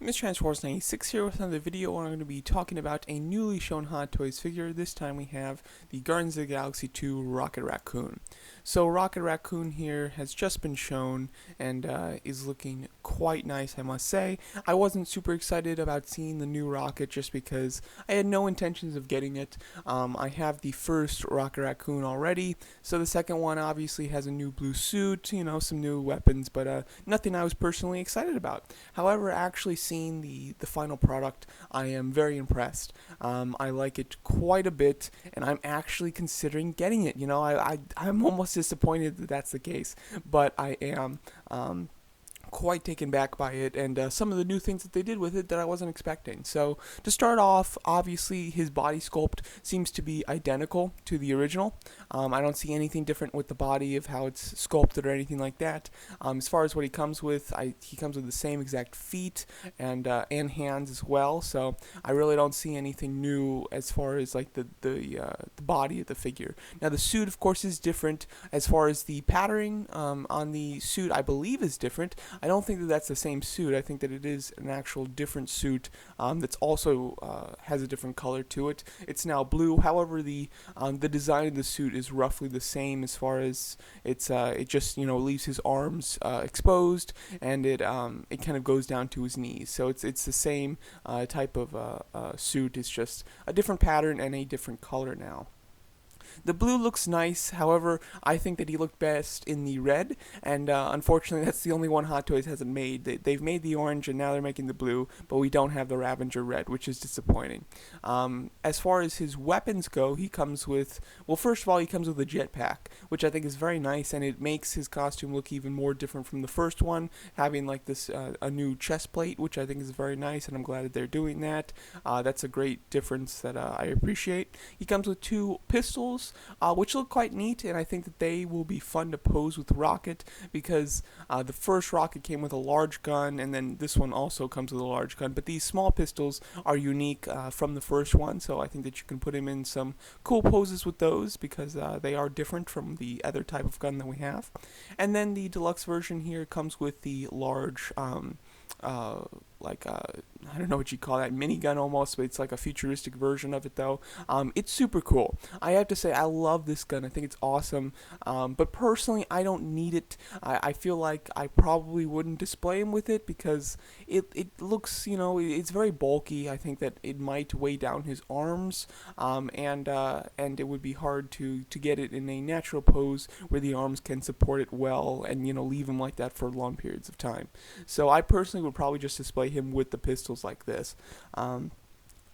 Mr. Transforce 96 here with another video where I'm going to be talking about a newly shown Hot Toys figure. This time we have the Guardians of the Galaxy 2 Rocket Raccoon. So Rocket Raccoon here has just been shown and is looking quite nice, I must say. I wasn't super excited about seeing the new Rocket just because I had no intentions of getting it. I have the first Rocket Raccoon already, so the second one obviously has a new blue suit, some new weapons, but nothing I was personally excited about. However, actually seeing the final product, I am very impressed. I like it quite a bit, and I'm actually considering getting it. I'm almost disappointed that that's the case, but I am. Quite taken back by it and some of the new things that they did with it that I wasn't expecting. So to start off, obviously his body sculpt seems to be identical to the original. I don't see anything different with the body of how it's sculpted or anything like that. As far as what he comes with, he comes with the same exact feet and hands as well. So I really don't see anything new as far as like the body of the figure. Now the suit, of course, is different. As far as the patterning on the suit, I believe is different. I don't think that that's the same suit. I think that it is an actual different suit that's also has a different color to it. It's now blue. However, the design of the suit is roughly the same as far as it just leaves his arms exposed, and it kind of goes down to his knees. So it's the same type of suit. It's just a different pattern and a different color now. The blue looks nice, however, I think that he looked best in the red, and unfortunately that's the only one Hot Toys hasn't made. They've made the orange and now they're making the blue, but we don't have the Ravager red, which is disappointing. As far as his weapons go, he comes with, well, first of all, he comes with a jetpack, which I think is very nice, and it makes his costume look even more different from the first one, having like this a new chest plate, which I think is very nice, and I'm glad that they're doing that. That's a great difference that I appreciate. He comes with two pistols, which look quite neat, and I think that they will be fun to pose with Rocket, because the first Rocket came with a large gun, and then this one also comes with a large gun, but these small pistols are unique from the first one, so I think that you can put him in some cool poses with those, because they are different from the other type of gun that we have. And then the deluxe version here comes with the large uh, I don't know what you call that, minigun almost, but it's like a futuristic version of it though. It's super cool. I have to say I love this gun. I think it's awesome. But personally, I don't need it. I feel like I probably wouldn't display him with it because it looks, it's very bulky. I think that it might weigh down his arms, and it would be hard to get it in a natural pose where the arms can support it well and leave him like that for long periods of time. So I personally would probably just display him with the pistols like this.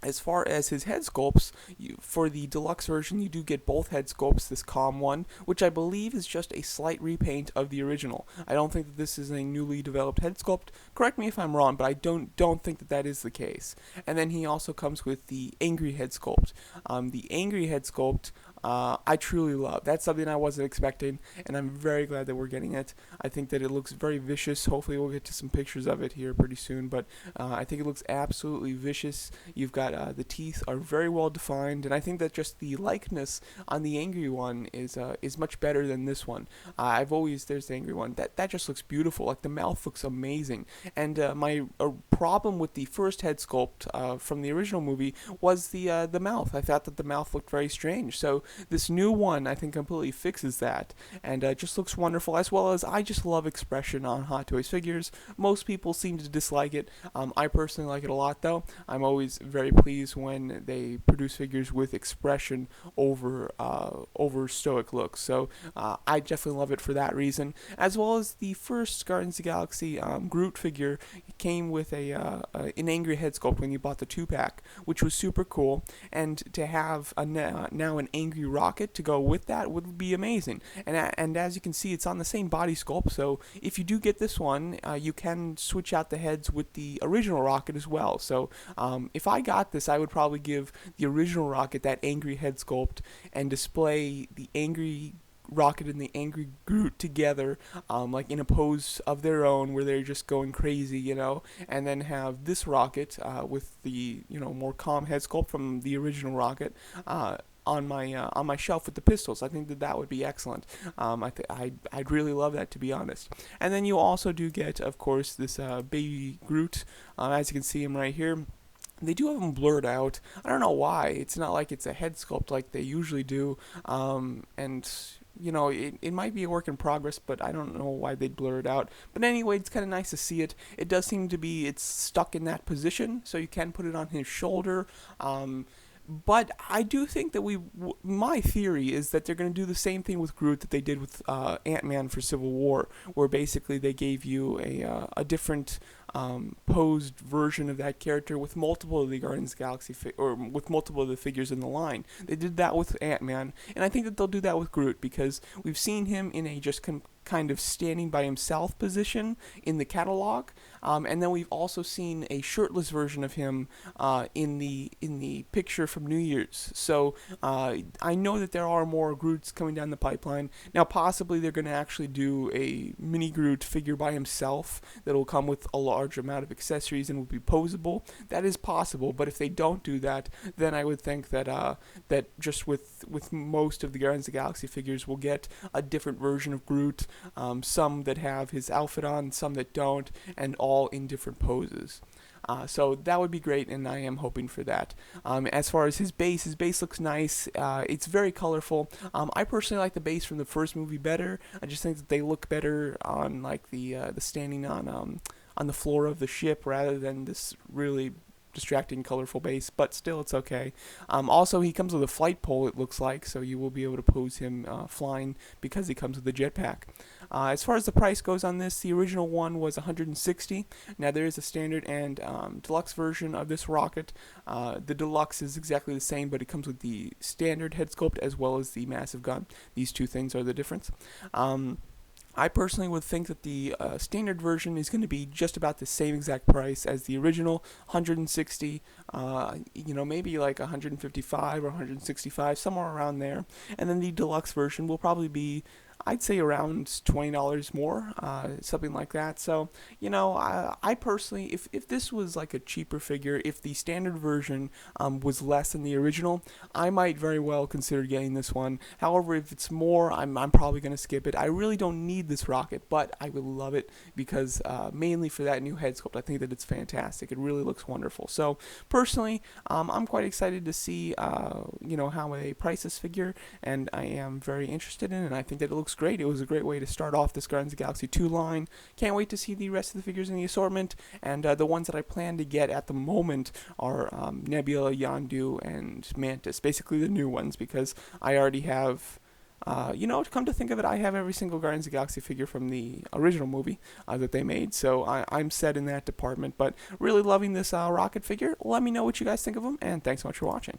As far as his head sculpts, for the deluxe version, you do get both head sculpts, this calm one, which I believe is just a slight repaint of the original. I don't think that this is a newly developed head sculpt. Correct me if I'm wrong, but I don't think that that is the case. And then he also comes with the angry head sculpt. The angry head sculpt, I truly love. That's something I wasn't expecting, and I'm very glad that we're getting it. I think that it looks very vicious. Hopefully we'll get to some pictures of it here pretty soon, but I think it looks absolutely vicious. You've got the teeth are very well defined, and I think that just the likeness on the angry one is much better than this one. There's the angry one. That just looks beautiful. Like the mouth looks amazing, and my problem with the first head sculpt from the original movie was the mouth. I thought that the mouth looked very strange. So this new one, I think, completely fixes that, and just looks wonderful, as well as I just love expression on Hot Toys figures. Most people seem to dislike it. I personally like it a lot, though. I'm always very pleased when they produce figures with expression over stoic looks. So I definitely love it for that reason, as well as the first Guardians of the Galaxy Groot figure came with an angry head sculpt when you bought the 2-pack, which was super cool, and to have now an angry Rocket to go with that would be amazing. And as you can see, it's on the same body sculpt, so if you do get this one, you can switch out the heads with the original Rocket as well. So if I got this, I would probably give the original Rocket that angry head sculpt and display the angry Rocket and the angry Groot together, like in a pose of their own where they're just going crazy, and then have this Rocket with the more calm head sculpt from the original Rocket, on my shelf with the pistols. I think that that would be excellent. I'd really love that, to be honest. And then you also do get, of course, this baby Groot. As you can see him right here. They do have him blurred out. I don't know why. It's not like it's a head sculpt like they usually do. And you know, it might be a work in progress, but I don't know why they'd blur it out. But anyway, it's kind of nice to see it. It does seem to be, it's stuck in that position, so you can put it on his shoulder. But I do think that my theory is that they're going to do the same thing with Groot that they did with Ant-Man for Civil War, where basically they gave you a different posed version of that character with multiple of the Guardians of the Galaxy or with multiple of the figures in the line. They did that with Ant-Man, and I think that they'll do that with Groot because we've seen him in a just kind of standing by himself position in the catalog, and then we've also seen a shirtless version of him in the picture from New Year's. So I know that there are more Groots coming down the pipeline. Now possibly they're going to actually do a mini Groot figure by himself that will come with a large amount of accessories and will be posable. That is possible, but if they don't do that, then I would think that that just with most of the Guardians of the Galaxy figures, we'll get a different version of Groot. Some that have his outfit on, some that don't, and all in different poses. So that would be great, and I am hoping for that. As far as his base looks nice. It's very colorful. I personally like the base from the first movie better. I just think that they look better on like the standing on the floor of the ship rather than this really distracting, colorful base, but still it's okay. Also, he comes with a flight pole, it looks like, so you will be able to pose him flying because he comes with a jetpack. As far as the price goes on this, the original one was $160. Now there is a standard and deluxe version of this rocket. The deluxe is exactly the same, but it comes with the standard head sculpt as well as the massive gun. These two things are the difference. I personally would think that the standard version is going to be just about the same exact price as the original, 160, maybe like 155 or 165, somewhere around there. And then the deluxe version will probably be, I'd say, around $20 more, something like that. So, I personally, if this was like a cheaper figure, if the standard version was less than the original, I might very well consider getting this one. However, if it's more, I'm probably going to skip it. I really don't need this rocket, but I would love it because mainly for that new head sculpt. I think that it's fantastic. It really looks wonderful. So, personally, I'm quite excited to see, how they price this figure, and I am very interested in it, and I think that it looks great. It was a great way to start off this Guardians of the Galaxy 2 line. Can't wait to see the rest of the figures in the assortment, and the ones that I plan to get at the moment are Nebula, Yondu, and Mantis, basically the new ones, because I already have, come to think of it, I have every single Guardians of the Galaxy figure from the original movie that they made, so I'm set in that department, but really loving this rocket figure. Let me know what you guys think of them, and thanks so much for watching.